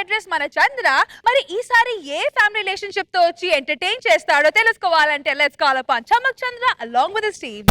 Address మన చంద్ర. మరి ఈసారి ఏ ఫ్యామిలీ రిలేషన్షిప్ తో వచ్చి ఎంటర్టైన్ చేస్తాడో తెలుసుకోవాలంటే let's call upon Chamak Chandra along with his team.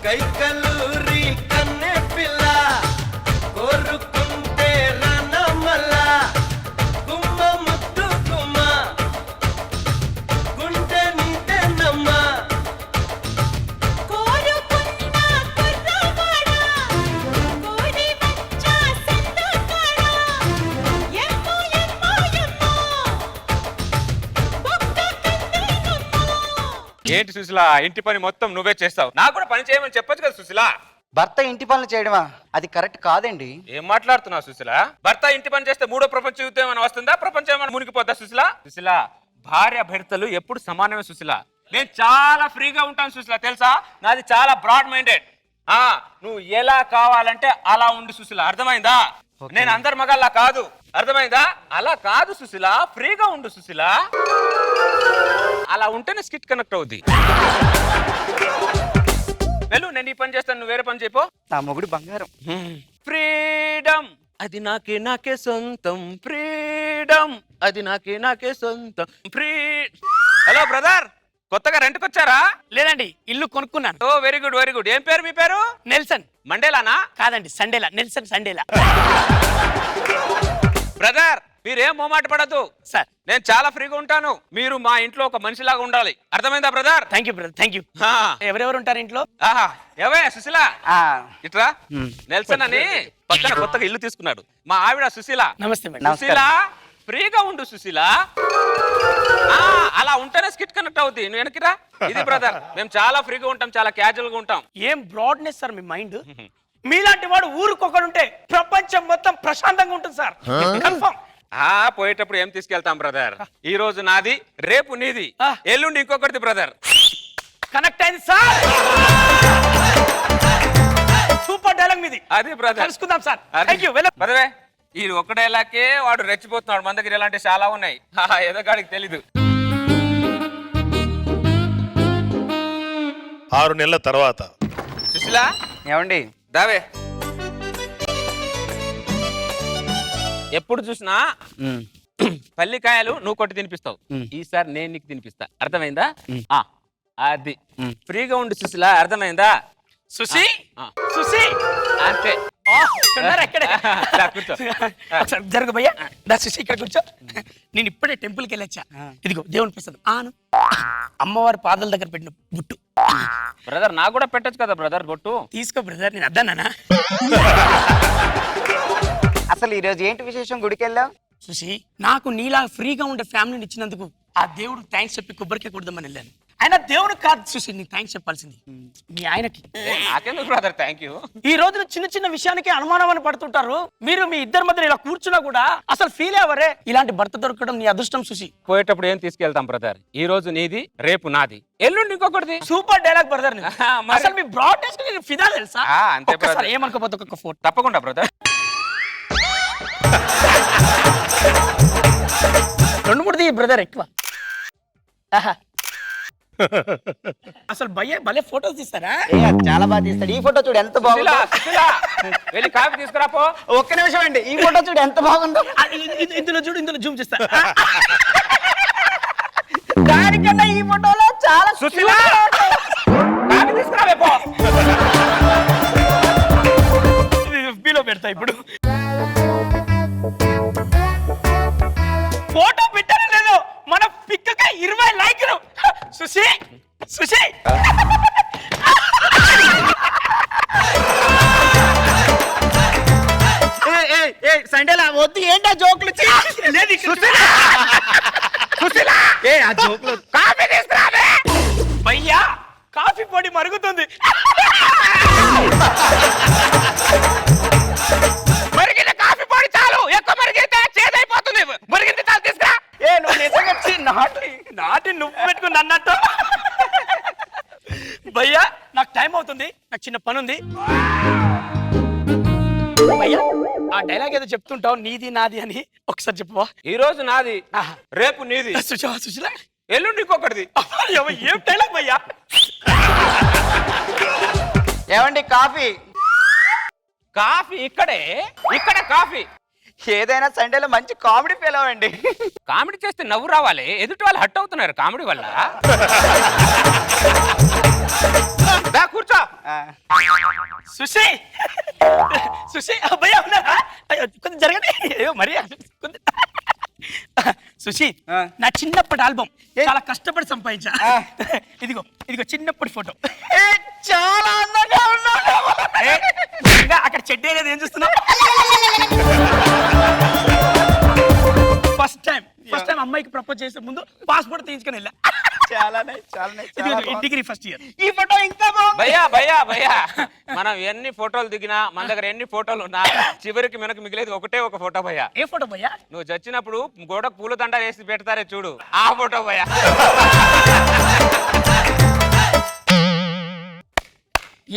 కైకలూరి కన్నె పిల్ల కోరుకుంటే రనమల్ల గుమ్మ ముద్దు గుమ్మ గుండె నీటెనమ్మ కోరుకున్న కుర్రవాడ కోడి వచ్చ సందకాడ ఎమ్మో ఎమ్మో ఎమ్మో బొక్క కందెనమ్మో. ఏంటి సుశీల ఇంటి పని మొత్తం నువ్వే చేస్తావు, నాకు కూడా పని చేయమని చెప్పొచ్చు కదా సుశీల. భర్త ఇంటి పనులు చేయడమా? అది కరెక్ట్ కాదండి. ఏం మాట్లాడుతున్నావు సుశీల? భర్త ఇంటి పని చేస్తే మూడో ప్రపంచ యుద్ధం ఏమైనా వస్తుందా? ప్రపంచం ఏమైనా మునిగిపోద్దా సుశీల? సుశీల భార్య భర్తలు ఎప్పుడు సమానమే సుశీల. నేను చాలా ఫ్రీగా ఉంటాను సుశీల, తెలుసా? నాది చాలా బ్రాడ్ మైండెడ్. నువ్వు ఎలా కావాలంటే అలా ఉండు సుశీల, అర్థమైందా? నేను అందరి మగాళ్ళ కాదు, అర్థమైందా? అలా కాదు సుశీల, ఫ్రీగా ఉండు సుశీల. అలా ఉంటేనే స్కిట్ కనెక్ట్ అవుద్ది. వెళ్ళు, నేను ఈ పని చేస్తాను, నువ్వు వేరే పని చెప్పు. నా మొగుడు బంగారం. ఫ్రీడమ్ అది నాకే సొంతం, ఫ్రీడమ్ అది నాకే సొంతం. హలో బ్రదర్, కొత్తగా రెంట్కి వచ్చారా? లేదండి, ఇల్లు కొనుక్కున్నాను. ఓ వెరీ గుడ్ వెరీ గుడ్. ఏం పేరు మీ పేరు? నెల్సన్. మండేలానా? కాదండి, సండేలా. నెల్సన్ సండేలా. బ్రదర్ మీరేం మొహమాట పడద్దు సార్, నేను చాలా ఫ్రీగా ఉంటాను. మీరు మా ఇంట్లో ఒక మనిషిలాగా ఉండాలి, అర్థమైందా brother? Thank you brother, thank you. ఎవరెవరు ఉంటారు ఇంట్లో? ఆహా ఏవే సుశీల ఆ, ఇట్రా. నెల్సన్ అని పక్కన కొత్తగా ఇల్లు తీసుకున్నాడు, మా ఆవిడ సుశీల. నమస్తే మేడం. సుశీల ఫ్రీగా ఉండు సుశీల. అలా ఉంటేనే స్కిట్ కనెక్ట్ అవుతుంది. నువ్వు వెనక్కిరా. ఇది బ్రదర్, మేము చాలా ఫ్రీగా ఉంటాం, చాలా క్యాజువల్ గా ఉంటాం. ఏం బ్రాడ్నెస్ సార్ మీ మైండ్. మీలాంటి వాడు ఊరికొకడుంటే ప్రపంచం మొత్తం ప్రశాంతంగా ఉంటుంది సార్, కన్ఫర్మ్. పోయేటప్పుడు ఏం తీసుకెళ్తాం బ్రదర్? ఈ రోజు నాది, రేపు నీది, ఎల్లుండి ఇంకొకటిది బ్రదర్. కనెక్ట్ అయింది సార్. సూపర్ డైలాగ్ మీది. అది బ్రదర్, కలుసుకుందాం సార్. Thank you. వెళ్ళ పదవే. ఈ ఒక్క డైలాగే వాడు రెచ్చిపోతున్నాడు. మన దగ్గర ఇలాంటి చాలా ఉన్నాయి, ఏదో గాడికి తెలీదు. 6 నెలల తర్వాత సుశీల ఏమండి? దావే. ఎప్పుడు చూసినా పల్లికాయలు నువ్వు కొట్టి తినిపిస్తావు, ఈసారి నేను నీకు తినిపిస్తా, అర్థమైందా? అది ఫ్రీగా ఉండు సుశీల, అర్థమైందా? సుశీ, సుశీ అంతే. కూర్చో. జరుగు భయ్యా, దా సుశీ ఇక్కడ కూర్చో. నేను ఇప్పుడే టెంపుల్కి వెళ్ళొచ్చా. ఇదిగో దేవుని ప్రసాదం. అమ్మవారి పాదాల దగ్గర పెట్టిన బుట్టు. బ్రదర్ నాకు కూడా పెట్టచ్చు కదా బ్రదర్ బొట్టు. తీసుకో బ్రదర్, నేను అద్దానా. అసలు ఈ రోజు ఏంటి విశేషం? గుడికి వెళ్ళావు? సుశీ, నాకు నీలా ఫ్రీగా ఉండే ఫ్యామిలీని ఇచ్చినందుకు ఆ దేవుడు థ్యాంక్స్ చెప్పి కొబ్బరికాయ కొడదామని వెళ్ళాను. ఆయన దేవుడు కాదు సుశీ, నీకు థ్యాంక్స్ చెప్పాల్సింది మీ ఆయనకి. నాకెందుకు బ్రదర్ థ్యాంక్ యూ. ఈ రోజున చిన్న చిన్న విషయానికి అనుమానం అని పడుతుంటారు. మీరు మీ ఇద్దరి మధ్య ఇలా కూర్చున్నా కూడా అసలు ఫీల్ అవ్వరే. ఇలాంటి భర్త దొరకడం నీ అదృష్టం సుశీ. పోయేటప్పుడు ఏం తీసుకెళ్తాం బ్రదర్? ఈ రోజు నీది, రేపు నాది, ఎల్లుండి ఇంకొకటిది. Super dialogue brother. అసలు మీ బ్రాడ్నెస్ కి ఫిదా తెలుసా? అంతే బ్రదర్, ఏమనుకోపోతే ఒక ఫోటో తప్పకుండా బ్రదర్. 2-3 బ్రదర్ ఎక్కువ. అసలు భలే ఫోటోస్ తీస్తారా? చాలా బాగా తీస్తాడు. ఈ ఫోటో చూడు ఎంత బాగుందో. వెళ్ళి కాఫీ తీసుకురాపో. ఒక్క నిమిషం అండి, ఈ ఫోటో చూడు ఎంత బాగుందో. ఇందులో చూడు, ఇందులో జూమ్ చేస్తా. దానికన్నా ఈ ఫోటోలో చాలా సుశీల కాఫీ తీసుకురావే పో. FB-లో పెడతా ఇప్పుడు. ఫోటో పెట్టారో లేదో మన పిక్కగా 20 లైక్లు. సుశీ, సుశీ సండేలా వద్దు. ఏంటా జోకులు? ఆ జోకులు. కాఫీ తీసుకురావే. భయ్యా, కాఫీ పొడి మరుగుతుంది. మరిగిన కాఫీ పొడి చాలు, ఎక్కువ మరిగితే చేదైపోతుంది. మరిగింది చాలు, తీసుకురా. నువ్వు నిజంగా నాటి నువ్వు పెట్టుకుని అన్నట్టు. భయ్యా నాకు టైం అవుతుంది, నాకు చిన్న పని ఉంది. భయ్యా ఆ డైలాగ్ ఏదో చెప్తుంటావు, నీది నాది అని, ఒకసారి చెప్పవా? ఈ రోజు నాది, రేపు నీది, సుశీల ఎల్లుండి ఇంకొకటిది. ఏం డైలాగ్ భయ్యా? ఏమండి కాఫీ? కాఫీ ఇక్కడే, ఇక్కడ కాఫీ. ఏదైనా సండేలో మంచి కామెడీ ఫీల్ అవ్వండి. కామెడీ చేస్తే నవ్వు రావాలి, ఎదుటి వాళ్ళు హట్ అవుతున్నారు కామెడీ వల్ల. దా, కూర్చో. సుషి సుషి భయ్యా ఉన్నారా? అయ్యో, కొంచెం జరగండి. అయ్యో మరి సుషి, నా చిన్నప్పటి ఆల్బమ్ చాలా కష్టపడి సంపాదించా. ఇదిగో ఇదిగో చిన్నప్పటి ఫోటో. చాలా అందంగా ఉన్నాడు. అక్కడ చెడ్డ అనేది ఏం చూస్తున్నావు? ఫస్ట్ టైం అమ్మాయికి ప్రపోజ్ చేసే ముందు పాస్పోర్ట్ తీయించుకొని వెళ్ళా. చాలా nice, చాలా nice, చాలా బాగుంది. Degree first year. ఈ ఫోటో ఇంకా బాగుంది. భయ్యా మనం ఎన్ని ఫోటోలు దిగినా, మన దగ్గర ఎన్ని ఫోటోలు ఉన్నా, చివరికి మనకు మిగిలేదు ఒకటే ఒక ఫోటో భయ్యా. ఏ ఫోటో భయ్యా? నువ్వు చచ్చినప్పుడు గోడకు పూలదండ వేసి పెడతారే చూడు, ఆ ఫోటో భయ్యా.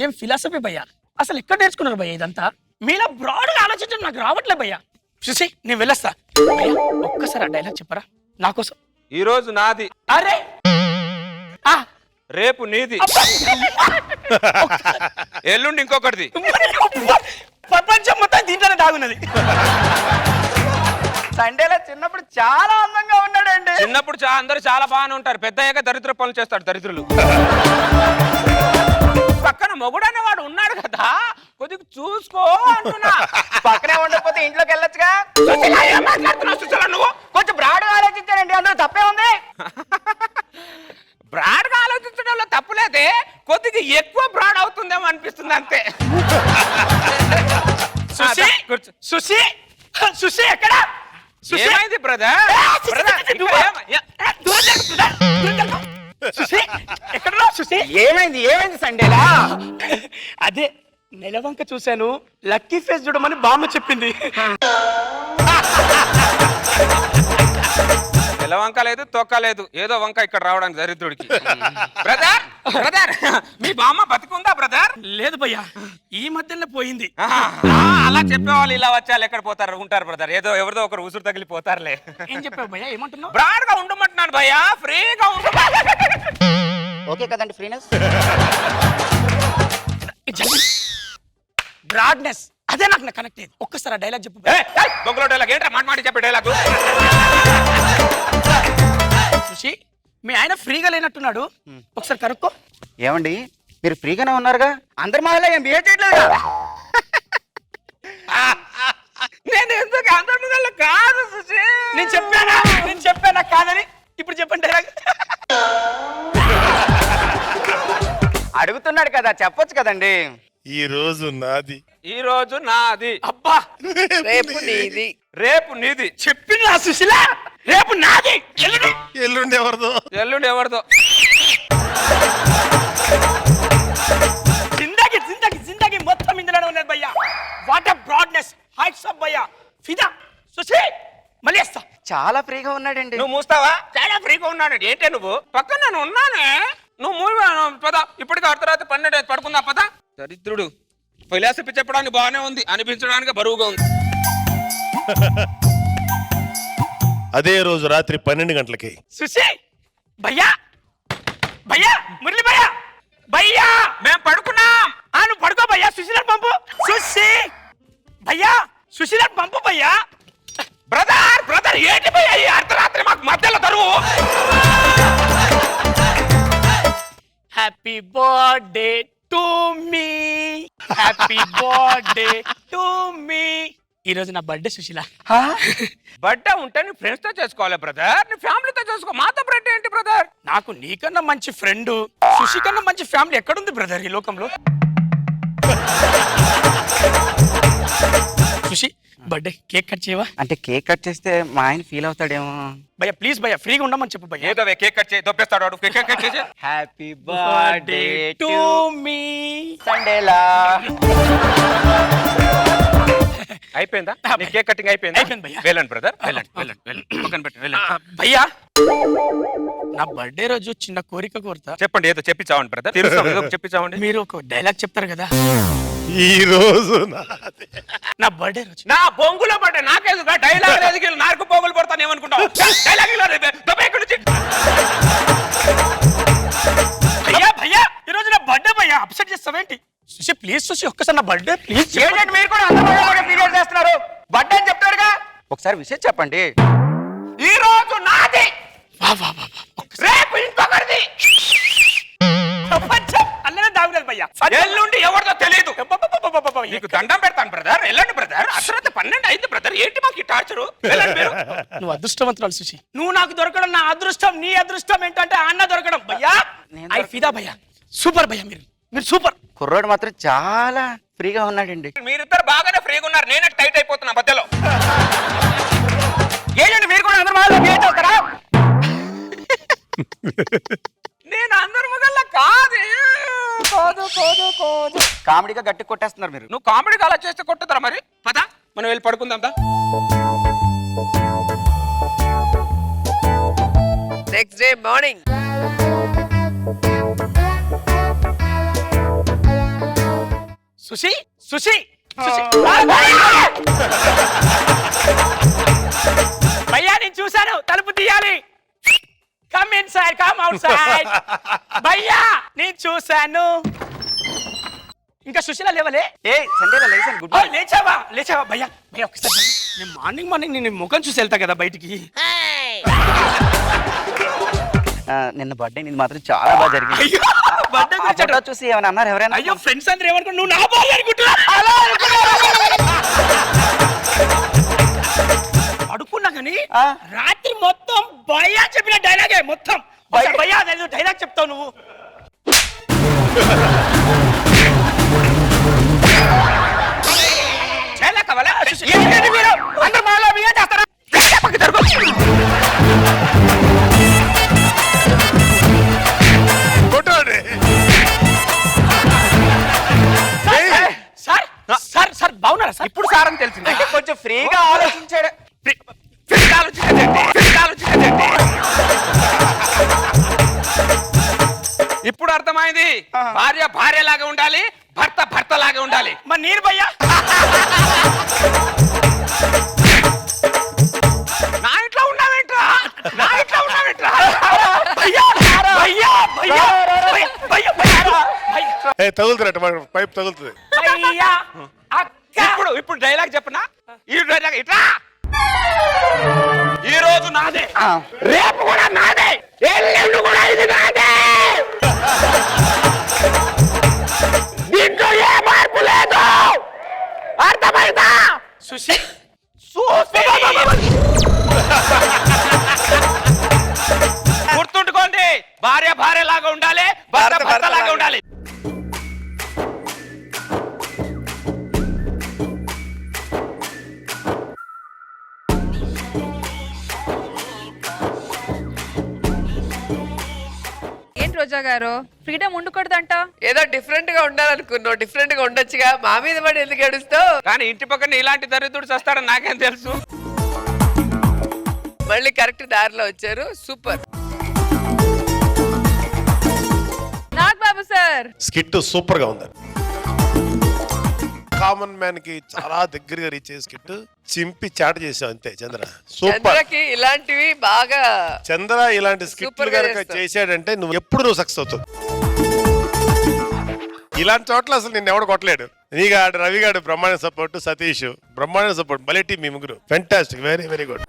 ఏం ఫిలాసఫీ భయ్యా, అసలు ఎక్కడ నేర్చుకున్నారు భయ్యా ఇదంతా? మీలా బ్రాడ్గా ఆలోచించడం నాకు రావట్లే భయ్యా. చూసి నేను వెళ్ళొస్తా భయ్యా, ఒక్కసారి ఆ డైలాగ్ చెప్పరా నా కోసం? ఈ రోజు నాది, అరే రేపు నీది, ఎల్లుండి ఇంకొకటిది. ప్రపంచం మొత్తం దీంట్లోనే దాగున్నది. సండేలో చిన్నప్పుడు చాలా అందంగా ఉన్నాడండి. చిన్నప్పుడు అందరూ చాలా బాగానే ఉంటారు, పెద్ద అయ్యాక దరిద్ర పనులు చేస్తాడు దరిద్రులు. పక్కన మొగుడు అనేవాడు ఉన్నాడు కదా, కొద్దిగా చూసుకో అంటున్నా. పక్కనే ఉండకపోతే ఇంట్లోకి వెళ్ళొచ్చుగా. నువ్వు కొంచెం బ్రాడ్గా ఆలోచించారండి, అందులో తప్పే ఉంది. బ్రాడ్ గా ఆలోచించడంలో తప్పులేదే, కొద్దిగా ఎక్కువ బ్రాడ్ అవుతుందేమో అనిపిస్తుంది అంతే. సుశీ సుశీ సుశీ ఎక్కడ? ఏమైంది బ్రదర్? ఎక్కడ సుశీ? ఏమైంది సండేలా? అదే నెలవంక చూశాను, లక్కీ ఫేస్ చూడమని బామ్మ చెప్పింది. తెల్ల వంక లేదు, తొక్క లేదు, ఏదో వంక ఇక్కడ రావడానికి దరిద్రుడికి. బ్రదర్ మీ బామ్మ బతికుందా బ్రదర్? లేదు భయ్యా, ఈ మధ్యలో పోయింది. అలా చెప్పేవాళ్ళు ఇలా వచ్చారు ఎక్కడ పోతారు ఉంటారు బ్రదర్, ఏదో ఎవరిదో ఒకరు ఉసురు తగిలి పోతారులే. ఏం చెప్పావు భయ్యా? ఏమంటున్నావు? బ్రాడ్ గా ఉండమంటున్నాను భయ్యా, ఫ్రీగా ఉండు. ఓకే కదండి ఫ్రీనెస్. బ్రాడ్నెస్ అదే నాకు కనెక్ట్ అయ్యింది. ఒక్కసారి డైలాగ్ చెప్పు. బొంగులో డైలాగ్ ఏంట్రా, మాట చెప్పే డైలాగ్. చూసి మీ ఆయన ఫ్రీగా లేనట్టున్నాడు, ఒకసారి కనుక్కో. ఏమండి మీరు ఫ్రీగానే ఉన్నారుగా, అందరి మహల్లో ఏం బిహేవ్ చేయట్లేదు. నేను ఎందుకు అందరి ముందర కాదు సుశీ. నేను చెప్పానా కాదని? ఇప్పుడు చెప్పండి డైలాగ్. అడుగుతున్నాడు కదా, చెప్పొచ్చు కదండి. ఈ రోజు నాది, ఈ రోజు నాది, అబ్బా రేపు నీది. రేపు నీది. చెప్పింది నా సుశీల, రేపు నాది, ఎల్లుండి ఎవరిదో. ఎల్లుండి ఎవరిదో. జిందగీ మొత్తం ఇందులోనే ఉన్నది భయ్యా. What a broadness, heights of భయ్యా. ఫిదా సుశీ, మళ్ళీ వస్తా. చాలా ఫ్రీగా ఉన్నాడండి. నువ్వు మూస్తావా? చాలా ఫ్రీగా ఉన్నాడు. ఏంటే నువ్వు పక్కన నేను ఉన్నానే, నువ్వు మూవీ పద. ఇప్పటికి అర్ధరాత్రి 12 పడుకుందా పద. దరిద్రుడు ఫిలాసఫీ చెప్పడానికి బాగానే ఉంది, అనిపించడానికి బరువుగా ఉంది. అదే రోజు రాత్రి 12 గంటలకి సుశీ భయ్యా, భయ్యా మురళి భయ్యా మేము పడుకున్నాం. నువ్వు పడుకో భయ్యా. సుశీలను పంపు. సుశీ భయ్యా, సుశీలను పంపు భయ్యా. బ్రదర్ ఏంటి భయ్యా ఈ అర్ధరాత్రి మాకు మధ్యలో తరువు? Happy birthday to me, happy birthday to me. ఈ రోజు నా బర్త్డే సుశీల. బర్త్డే ఉంటే నీ ఫ్రెండ్స్ తో చేసుకోవాలి బ్రదర్, నీ ఫ్యామిలీతో చేసుకో. మాతో బర్త్డే ఏంటి బ్రదర్? నాకు నీకన్నా మంచి ఫ్రెండ్, సుశీ కన్నా మంచి ఫ్యామిలీ ఎక్కడుంది బ్రదర్ ఈ లోకంలో? సుశీ బర్త్డే కేక్ కట్ చేయవా? అంటే కేక్ కట్ చేస్తే మా ఆయన ఫీల్ అవుతాడేమో. భయ్యా ప్లీజ్ భయ్యా, ఫ్రీగా ఉండమని చెప్పు భయ్యా. ఏదో కేక్ కట్ చేయి, దొబ్బేస్తాడు వాడు. కేక్ కట్ చేసి హ్యాపీ బర్త్డే టు మీ. సండేలా. అయిపోయిందా? నీ కేక్ కటింగ్ అయిపోయిందా? అయిపోయింది భయ్యా. వెళ్ళండి బ్రదర్, వెళ్ళండి. పక్కన పెట్టి వెళ్ళండి. భయ్యా నా బర్త్డే రోజు చిన్న కోరిక కోరుతా. చెప్పండి, ఏదో చెప్పిచ్చావండి బ్రదర్. తెలుసు, ఏదో చెప్పిచ్చావండి. మీరు ఒక డైలాగ్ చెప్తారు కదా. ఈ రోజు నాది. నా బర్త్డే రోజు నా బొంగులో పడ్డా నాకేదో డైలాగ్ ఎదిగి నాలుగు పోగులు పడతాను ఏమనుకుంటావు? భయ్యా భయ్యా, ఈ రోజు నా బర్త్డే భయ్యా, అప్సెట్ చేస్తావేంటి? సుశీ ప్లీజ్ సుశీ ఒక్కసారి నా బర్త్డే ప్లీజ్. ఏంటంటే మీరు కూడా అందరూ మహిళలాగా ఫీల్ చేస్తున్నారు? బర్త్డే అని చెప్తారుగా, ఒకసారి విషయం చెప్పండి. ఈ రోజు నాది, వా వా వా వా. రేపు ఇంకొకరిది, ప్రపంచం అల్లనే దాగులేదు భయ్యా. ఎల్లుండి ఎవరిదో తెలియదు. నీకు దండం పెడతాను బ్రదర్, వెళ్ళండి బ్రదర్. అసలు 12 అయింది బ్రదర్, ఏంటి మాకు ఈ టార్చరు? వెళ్ళండి మీరు. నువ్వు అదృష్టవంతురాలు సుశీ. నువ్వు నాకు దొరకడం నా అదృష్టం. నీ అదృష్టం ఏంటంటే అన్న దొరకడం భయ్యా. ఐ ఫిదా భయ్యా. సూపర్ భయ్యా, మీరు సూపర్. కుర్రోడు మాత్రం చాలా ఫ్రీగా ఉన్నాడండి. మీరిద్దరు బాగానే ఫ్రీగా ఉన్నారు, నేనే టైట్ అయిపోతున్నా మధ్యలో. ఏంటంటే మీరు కూడా అందరూ మహిళలు ఫీల్ అవుతారా? నేను అందరు మొగల్లా కాదు. కామెడీగా గట్టి కొట్టేస్తున్నారు మీరు. నువ్వు కామెడీగా అలా చేస్తే కొట్టుతారా మరి? పద మనం వెళ్ళి పడుకుందాం దా. Next day morning Sushi Sushi Sushi. భయ్యా నేను చూశాను, తలుపు తీయాలి. Come inside, come outside. భయ్యా నేను చూశాను. ఇంకా సుశీల లేవలే? ఏ సండేలో లేచాను. గుడ్ లేచావా లేచావా భయ్యా? భయ్యా ఒకసారి నేను మార్నింగ్ నేను ముఖం చూసి వెళ్తా కదా బయటికి. నిన్న బర్త్డే నీది మాత్రం చాలా బాగా జరిగింది. అయ్యో, birthday ఆ గురించి ఫోటో చూసి ఏమైనా అన్నారు ఎవరైనా? అయ్యో ఫ్రెండ్స్ అందరూ ఏమనుకో, నువ్వు నా బాయ్ అనుకుంటున్నా. అడుక్కున్నా కానీ ఆ. రాత్రి మొత్తం భయ్యా చెప్పిన డైలాగే మొత్తం. భయ్యా నేను డైలాగ్ చెప్తావు నువ్వు. ఏంటండి మీరు అందరూ మహిళలు బిహేవ్ చేస్తారా? కొట్టండి. సార్ సార్ సార్ బాగున్నారా సార్? ఇప్పుడు సారని తెలిసింది. కొంచెం ఫ్రీగా ఆలోచించాడు. ఇప్పుడు అర్థమైంది, భార్య భార్యలాగా ఉండాలి, భర్త భర్తలాగా ఉండాలి. మరి నేను భయ్యా నా ఇంట్లో ఉన్నావేంట్రా? నా ఇంట్లో ఉన్నావేంట్రా? భయ్యా భయ్యా భయ్యా భయ్యా భయ్యా ఏ తగులుతున్నట్టు పైప్ తగులుతుంది. భయ్యా అక్క. ఇప్పుడు డైలాగ్ చెప్పనా? ఈ డైలాగ్ ఇట్లా, ఈ రోజు నాదే, రేపు కూడా నాదే, ఎల్లుండి కూడా ఇది నాదే. దీంట్లో ఏ మార్పు లేదు, అర్థమైందా? సుశీ గుర్తుంటుకోండి, భార్య భార్యలాగా ఉండాలి, భర్త భర్తలాగా ఉండాలి. ఏంటి రోజా గారు, ఫ్రీడమ్ ఉండకూడదంట? ఏదో డిఫరెంట్ గా ఉండాలనుకున్నావు, డిఫరెంట్ గా ఉండొచ్చుగా. మా మీద పడి ఎందుకు ఏడుస్తావు? కానీ ఇంటి పక్కన ఇలాంటి దరిద్రుడు చేస్తాడని నాకేం తెలుసు. మళ్ళీ కరెక్ట్ దారిలో వచ్చారు, super. Nagababu sir skit super గా ఉంది. కామన్ మ్యాన్ కి చాలా దగ్గరగా రీచ్ అయ్యే స్కిట్ చింపి చాట చేసాం అంతే. చంద్ర సూపర్. చంద్రకి ఇలాంటివి బాగా చంద్ర ఇలాంటి స్కిట్లు Super గా కనుక చేస్తావు. చేశాడంటే నువ్వు సక్సెస్ అవుతావు. ఇలాంటి చోట్ల అసలు నిన్ను ఎవడు కొట్టలేడు. నీగాడు, రవిగాడు బ్రహ్మాండ సపోర్ట్, సతీష్ బ్రహ్మాండ సపోర్ట్, మళ్ళీ టీం మీ ముగ్గురు ఫెంటాస్టిక్, వెరీ వెరీ గుడ్.